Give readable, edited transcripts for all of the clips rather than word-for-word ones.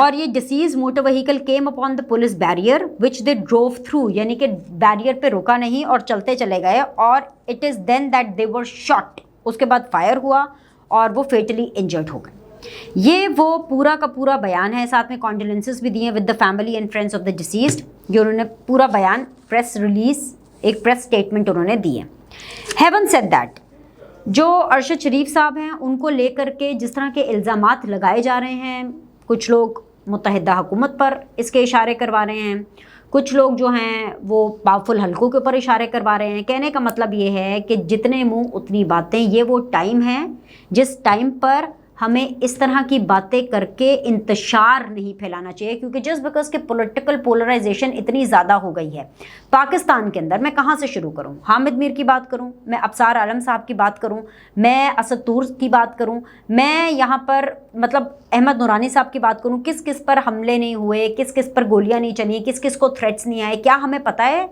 اور یہ this motor vehicle came upon the police barrier which they drove through, یعنی کہ بیریئر پہ رکا نہیں اور چلتے چلے گئے، اور it is then that they were shot, اس کے بعد فائر ہوا اور وہ فیٹلی انجرڈ ہو گئے۔ یہ وہ پورا کا پورا بیان ہے، ساتھ میں کانڈولنسز بھی دیے with the family and friends of the deceased, جو انہوں نے پورا بیان پریس ریلیز، ایک پریس اسٹیٹمنٹ انہوں نے دی ہے۔ ہیون سیڈ دیٹ جو ارشد شریف صاحب ہیں ان کو لے کر کے جس طرح کے الزامات لگائے جا رہے ہیں، کچھ لوگ متحدہ حکومت پر اس کے اشارے کروا رہے ہیں، کچھ لوگ جو ہیں وہ پاورفل حلقوں کے اوپر اشارے کروا رہے ہیں۔ کہنے کا مطلب یہ ہے کہ جتنے منہ اتنی باتیں، یہ وہ ٹائم ہے جس ٹائم پر ہمیں اس طرح کی باتیں کر کے انتشار نہیں پھیلانا چاہیے، کیونکہ جسٹ بیکاز کہ پولیٹیکل پولرائزیشن اتنی زیادہ ہو گئی ہے پاکستان کے اندر۔ میں کہاں سے شروع کروں؟ حامد میر کی بات کروں، میں ابصار عالم صاحب کی بات کروں، میں اسد طور کی بات کروں، میں یہاں پر مطلب احمد نورانی صاحب کی بات کروں، کس کس پر حملے نہیں ہوئے، کس کس پر گولیاں نہیں چلی، کس کس کو تھریٹس نہیں آئے؟ کیا ہمیں پتہ ہے؟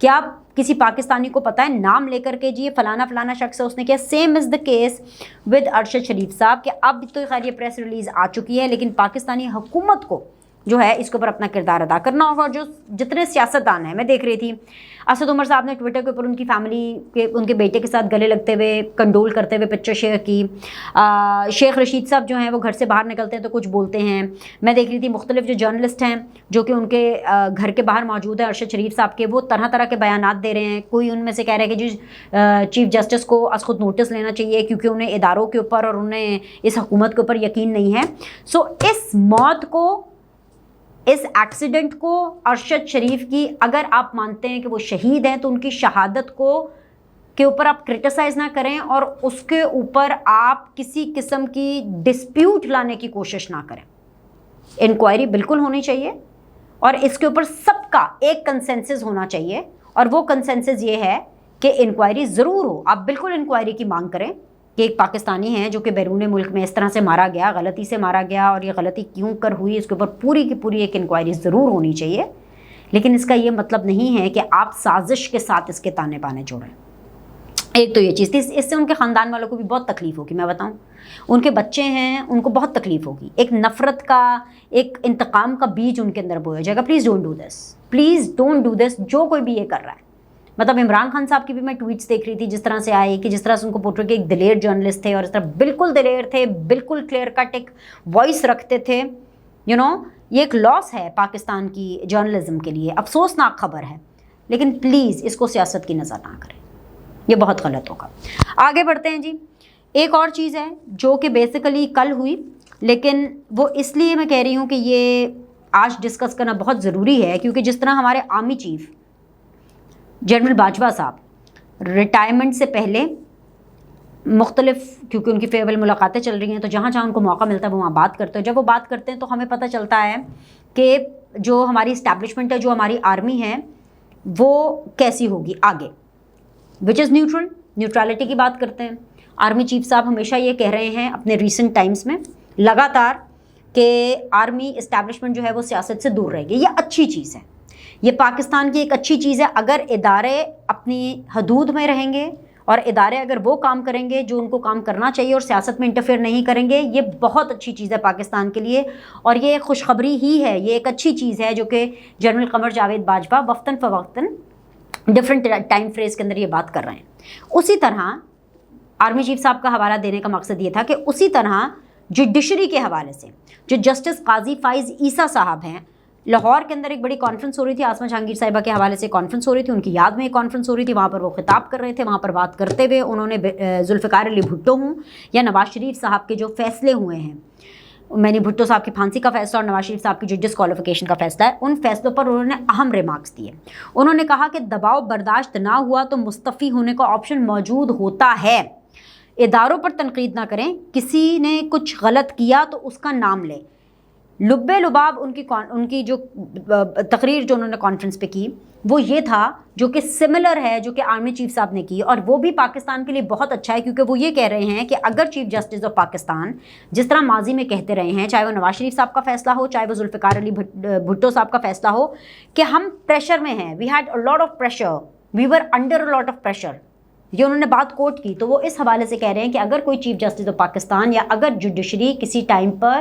کیا کسی پاکستانی کو پتہ ہے نام لے کر کے جی یہ فلانا فلانا شخص ہے اس نے کیا؟ Same is the case with Arshad Sharif sahab, کہ اب تو خیر یہ پریس ریلیز آ چکی ہے، لیکن پاکستانی حکومت کو جو ہے اس کے اوپر اپنا کردار ادا کرنا ہوگا۔ جو جتنے سیاستدان ہیں، میں دیکھ رہی تھی اسد عمر صاحب نے ٹویٹر کے اوپر ان کی فیملی کے، ان کے بیٹے کے ساتھ گلے لگتے ہوئے، کنڈول کرتے ہوئے پکچر شیئر کی۔ شیخ رشید صاحب جو ہیں وہ گھر سے باہر نکلتے ہیں تو کچھ بولتے ہیں۔ میں دیکھ رہی تھی مختلف جو جرنلسٹ ہیں جو کہ ان کے گھر کے باہر موجود ہیں ارشد شریف صاحب کے، وہ طرح طرح کے بیانات دے رہے ہیں۔ کوئی ان میں سے کہہ رہا ہے کہ جی چیف جسٹس کو از خود نوٹس لینا چاہیے کیونکہ انہیں اداروں کے اوپر اور انہیں اس حکومت کے اوپر یقین نہیں ہے۔ سو اس موت کو، اس ایکسیڈنٹ کو، ارشد شریف کی اگر آپ مانتے ہیں کہ وہ شہید ہیں تو ان کی شہادت کو کے اوپر آپ کرٹیسائز نہ کریں اور اس کے اوپر آپ کسی قسم کی ڈسپیوٹ لانے کی کوشش نہ کریں۔ انکوائری بالکل ہونی چاہیے اور اس کے اوپر سب کا ایک کنسنسس ہونا چاہیے، اور وہ کنسنسس یہ ہے کہ انکوائری ضرور ہو۔ آپ بالکل انکوائری کی مانگ کریں کہ ایک پاکستانی ہے جو کہ بیرون ملک میں اس طرح سے مارا گیا، غلطی سے مارا گیا، اور یہ غلطی کیوں کر ہوئی، اس کے اوپر پوری کی پوری ایک انکوائری ضرور ہونی چاہیے۔ لیکن اس کا یہ مطلب نہیں ہے کہ آپ سازش کے ساتھ اس کے تانے بانے جوڑیں۔ ایک تو یہ چیز تھی، اس سے ان کے خاندان والوں کو بھی بہت تکلیف ہوگی، میں بتاؤں، ان کے بچے ہیں ان کو بہت تکلیف ہوگی، ایک نفرت کا، ایک انتقام کا بیج ان کے اندر بویا جائے گا۔ Please don't do this, please don't do this, جو کوئی بھی یہ کر رہا ہے۔ مطلب عمران خان صاحب کی بھی میں ٹویٹس دیکھ رہی تھی جس طرح سے آئی کہ جس طرح سے ان کو پورٹریٹ کہ ایک دلیر جرنلسٹ تھے، اور اس طرح بالکل دلیر تھے، بالکل کلیئر کٹ ایک وائس رکھتے تھے۔ یہ ایک لاس ہے پاکستان کی جرنلزم کے لیے، افسوسناک خبر ہے، لیکن پلیز اس کو سیاست کی نظر نہ کریں، یہ بہت غلط ہوگا۔ آگے بڑھتے ہیں جی۔ ایک اور چیز ہے جو کہ بیسیکلی کل ہوئی، لیکن وہ اس لیے میں کہہ رہی ہوں کہ یہ آج ڈسکس کرنا بہت ضروری ہے، کیونکہ جس طرح ہمارے آرمی چیف جنرل باجوہ صاحب ریٹائرمنٹ سے پہلے مختلف، کیونکہ ان کی فیئرویل ملاقاتیں چل رہی ہیں تو جہاں جہاں ان کو موقع ملتا ہے وہ وہاں بات کرتے ہیں۔ جب وہ بات کرتے ہیں تو ہمیں پتہ چلتا ہے کہ جو ہماری اسٹیبلشمنٹ ہے، جو ہماری آرمی ہے، وہ کیسی ہوگی آگے، وچ از نیوٹرل، نیوٹرالٹی کی بات کرتے ہیں۔ آرمی چیف صاحب ہمیشہ یہ کہہ رہے ہیں اپنے ریسنٹ ٹائمز میں لگاتار کہ آرمی اسٹیبلشمنٹ جو ہے وہ سیاست سے دور رہے گی۔ یہ اچھی چیز ہے، یہ پاکستان کی ایک اچھی چیز ہے۔ اگر ادارے اپنی حدود میں رہیں گے اور ادارے اگر وہ کام کریں گے جو ان کو کام کرنا چاہیے اور سیاست میں انٹرفیئر نہیں کریں گے، یہ بہت اچھی چیز ہے پاکستان کے لیے، اور یہ خوشخبری ہی ہے، یہ ایک اچھی چیز ہے جو کہ جنرل قمر جاوید باجوہ وقتاً فوقتاً ڈفرینٹ ٹائم فریز کے اندر یہ بات کر رہے ہیں۔ اسی طرح آرمی چیف صاحب کا حوالہ دینے کا مقصد یہ تھا کہ اسی طرح جوڈیشری کے حوالے سے جو جسٹس قاضی فائز عیسیٰ صاحب ہیں، لاہور کے اندر ایک بڑی کانفرنس ہو رہی تھی، آسما جہانگیر صاحبہ کے حوالے سے کانفرنس ہو رہی تھی، ان کی یاد میں ایک کانفرنس ہو رہی تھی، وہاں پر وہ خطاب کر رہے تھے۔ وہاں پر بات کرتے ہوئے انہوں نے ذوالفقار علی بھٹو ہوں یا نواز شریف صاحب کے جو فیصلے ہوئے ہیں، میں نے بھٹو صاحب کی پھانسی کا فیصلہ اور نواز شریف صاحب کی جو ڈسکوالیفیکیشن کا فیصلہ ہے، ان فیصلوں پر انہوں نے اہم ریمارکس دیے۔ انہوں نے کہا کہ دباؤ برداشت نہ ہوا تو مستعفی ہونے کا آپشن موجود ہوتا ہے، اداروں پر تنقید نہ کریں، کسی نے کچھ غلط کیا تو اس کا نام لیں۔ لبے لباب ان کی جو تقریر جو انہوں نے کانفرنس پہ کی وہ یہ تھا، جو کہ سملر ہے جو کہ آرمی چیف صاحب نے کی، اور وہ بھی پاکستان کے لیے بہت اچھا ہے، کیونکہ وہ یہ کہہ رہے ہیں کہ اگر چیف جسٹس آف پاکستان جس طرح ماضی میں کہتے رہے ہیں، چاہے وہ نواز شریف صاحب کا فیصلہ ہو، چاہے وہ ذوالفقار علی بھٹو صاحب کا فیصلہ ہو، کہ ہم پریشر میں ہیں، we had a lot of pressure, we were under a lot of pressure, یہ انہوں نے بات کوٹ کی، تو وہ اس حوالے سے کہہ رہے ہیں کہ اگر کوئی چیف جسٹس آف پاکستان یا اگر جوڈیشری کسی ٹائم پر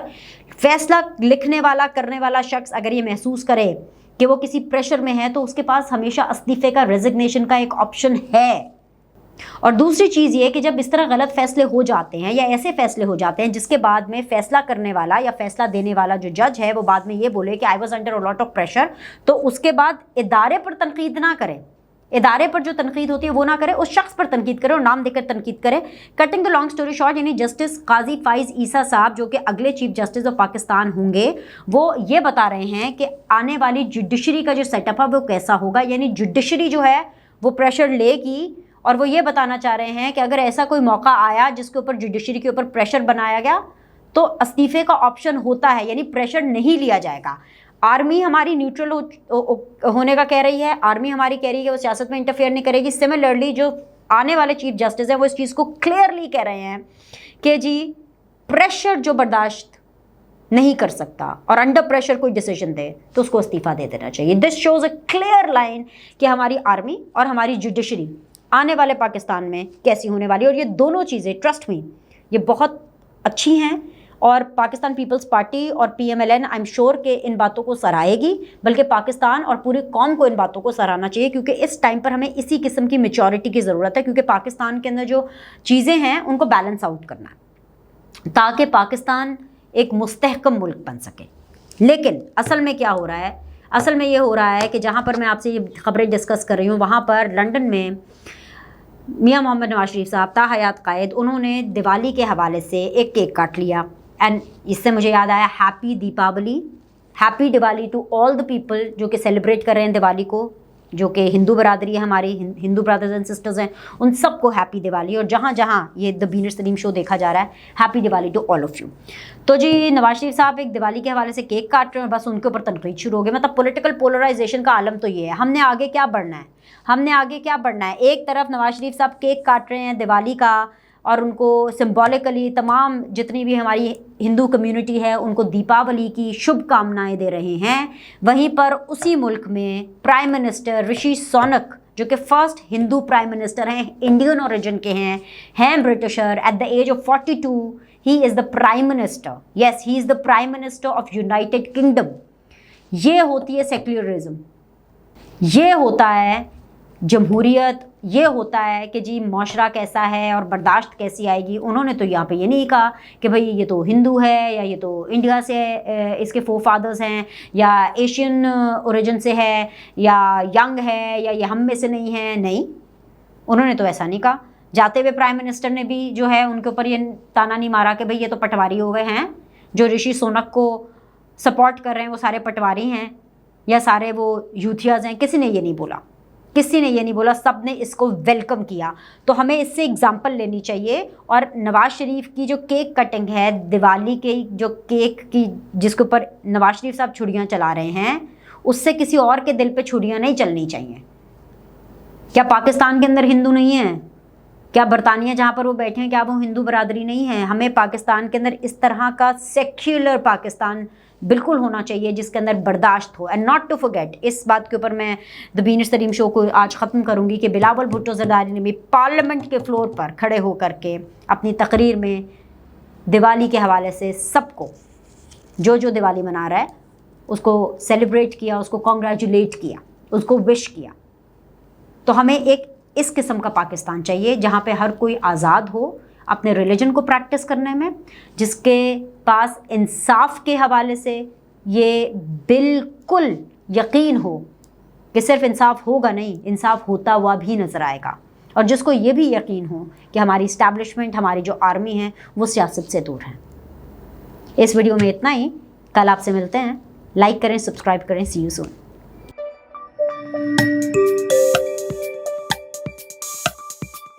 فیصلہ لکھنے والا کرنے والا شخص اگر یہ محسوس کرے کہ وہ کسی پریشر میں ہے تو اس کے پاس ہمیشہ استعفے کا، ریزگنیشن کا ایک آپشن ہے۔ اور دوسری چیز یہ کہ جب اس طرح غلط فیصلے ہو جاتے ہیں یا ایسے فیصلے ہو جاتے ہیں جس کے بعد میں فیصلہ کرنے والا یا فیصلہ دینے والا جو جج ہے وہ بعد میں یہ بولے کہ I was under a lot of pressure, تو اس کے بعد ادارے پر تنقید نہ کرے، ادارے پر جو تنقید ہوتی ہے وہ نہ کرے، اس شخص پر تنقید کرے اور نام دے کر تنقید کرے۔ Cutting the long story short, یعنی جسٹس قاضی فائز عیسیٰ صاحب جو کہ اگلے چیف جسٹس آف پاکستان ہوں گے، وہ یہ بتا رہے ہیں کہ آنے والی جوڈیشری کا جو سیٹ اپ ہے وہ کیسا ہوگا، یعنی جوڈیشری جو ہے وہ پریشر لے گی، اور وہ یہ بتانا چاہ رہے ہیں کہ اگر ایسا کوئی موقع آیا جس کے اوپر جوڈیشری کے اوپر پریشر بنایا گیا تو استعفے کا آپشن ہوتا ہے، یعنی پریشر نہیں لیا جائے گا۔ آرمی ہماری نیوٹرل ہونے کا کہہ رہی ہے، آرمی ہماری کہہ رہی ہے کہ وہ سیاست میں انٹرفیئر نہیں کرے گی۔ سملرلی جو آنے والے چیف جسٹس ہیں وہ اس چیز کو کلیئرلی کہہ رہے ہیں کہ جی پریشر جو برداشت نہیں کر سکتا اور انڈر پریشر کوئی ڈیسیجن دے تو اس کو استعفیٰ دے دینا چاہیے۔ This shows a clear line کہ ہماری آرمی اور ہماری جوڈیشری آنے والے پاکستان میں کیسی ہونے والی، اور یہ دونوں چیزیں ٹرسٹ می یہ بہت اچھی ہیں، اور پاکستان پیپلز پارٹی اور PMLN آئی ایم شور کہ ان باتوں کو سراہے گی، بلکہ پاکستان اور پوری قوم کو ان باتوں کو سراہنا چاہیے، کیونکہ اس ٹائم پر ہمیں اسی قسم کی میچورٹی کی ضرورت ہے، کیونکہ پاکستان کے اندر جو چیزیں ہیں ان کو بیلنس آؤٹ کرنا ہے تاکہ پاکستان ایک مستحکم ملک بن سکے۔ لیکن اصل میں کیا ہو رہا ہے؟ اصل میں یہ ہو رہا ہے کہ جہاں پر میں آپ سے یہ خبریں ڈسکس کر رہی ہوں وہاں پر لنڈن میں میاں محمد نواز شریف صاحب تا حیات قائد، انہوں نے دیوالی کے حوالے سے ایک کیک کاٹ لیا، اینڈ اس سے مجھے یاد آیا happy Deepavali, happy Diwali to all the people جو کہ سیلیبریٹ کر رہے ہیں دیوالی کو، جو کہ ہندو برادری ہے، ہماری ہندو برادرز اینڈ سسٹرز ہیں، ان سب کو ہیپی دیوالی، اور جہاں جہاں یہ دا بینر سلیم شو دیکھا جا رہا ہے happy Diwali to all of you. تو جی نواز شریف صاحب ایک دیوالی کے حوالے سے کیک کاٹ رہے ہیں، بس ان کے اوپر تنقید شروع ہو گئی۔ مطلب پولیٹیکل پولرائزیشن کا عالم تو یہ ہے، ہم نے آگے کیا بڑھنا ہے، ہم نے آگے کیا بڑھنا ہے؟ ایک طرف نواز شریف صاحب کیک کاٹ رہے ہیں دیوالی کا، اور ان کو سمبولکلی تمام جتنی بھی ہماری ہندو کمیونٹی ہے ان کو دیپاولی کی شبھ کامنائیں دے رہے ہیں، وہیں پر اسی ملک میں پرائم منسٹر رشی سونک جو کہ فرسٹ ہندو پرائم منسٹر ہیں، انڈین اوریجن کے ہیں Britisher, at the age of 42 he is the prime minister, yes he is the prime minister of United Kingdom. یہ ہوتی ہے سیکولرزم، یہ ہوتا ہے جمہوریت، یہ ہوتا ہے کہ جی معاشرہ کیسا ہے اور برداشت کیسی آئے گی۔ انہوں نے تو یہاں پہ یہ نہیں کہا کہ بھئی یہ تو ہندو ہے یا یہ تو انڈیا سے اس کے فور فادرز ہیں یا ایشین اوریجن سے ہے یا ینگ ہے یا یہ ہم میں سے نہیں ہے، نہیں، انہوں نے تو ایسا نہیں کہا۔ جاتے ہوئے پرائم منسٹر نے بھی جو ہے ان کے اوپر یہ تانا نہیں مارا کہ بھئی یہ تو پٹواری ہو گئے ہیں، جو رشی سونک کو سپورٹ کر رہے ہیں وہ سارے پٹواری ہیں یا سارے وہ یوتھیاز ہیں، کسی نے یہ نہیں بولا، کسی نے یہ نہیں بولا، سب نے اس کو ویلکم کیا۔ تو ہمیں اس سے اگزامپل لینی چاہیے، اور نواز شریف کی جو کیک کٹنگ ہے دیوالی کے جو کیک کی جس کے اوپر نواز شریف صاحب چھڑیاں چلا رہے ہیں، اس سے کسی اور کے دل پہ چھڑیاں نہیں چلنی چاہیے۔ کیا پاکستان کے اندر ہندو نہیں ہیں؟ کیا برطانیہ جہاں پر وہ بیٹھے ہیں کیا وہ ہندو برادری نہیں ہے؟ ہمیں پاکستان کے اندر اس طرح کا سیکولر پاکستان بالکل ہونا چاہیے جس کے اندر برداشت ہو، اینڈ ناٹ ٹو فرگیٹ۔ اس بات کے اوپر میں دا بینر سلیم شو کو آج ختم کروں گی کہ بلاول بھٹو زرداری نے بھی پارلیمنٹ کے فلور پر کھڑے ہو کر کے اپنی تقریر میں دیوالی کے حوالے سے سب کو جو دیوالی منا رہا ہے اس کو سیلیبریٹ کیا، اس کو کانگریچولیٹ کیا، اس کو وش کیا۔ تو ہمیں ایک اس قسم کا پاکستان چاہیے جہاں پہ ہر کوئی آزاد ہو اپنے ریلیجن کو پریکٹس کرنے میں، جس کے پاس انصاف کے حوالے سے یہ بالکل یقین ہو کہ صرف انصاف ہوگا نہیں، انصاف ہوتا ہوا بھی نظر آئے گا، اور جس کو یہ بھی یقین ہو کہ ہماری اسٹیبلشمنٹ، ہماری جو آرمی ہے وہ سیاست سے دور ہیں۔ اس ویڈیو میں اتنا ہی، کل آپ سے ملتے ہیں، لائک کریں، سبسکرائب کریں، سی یو سون۔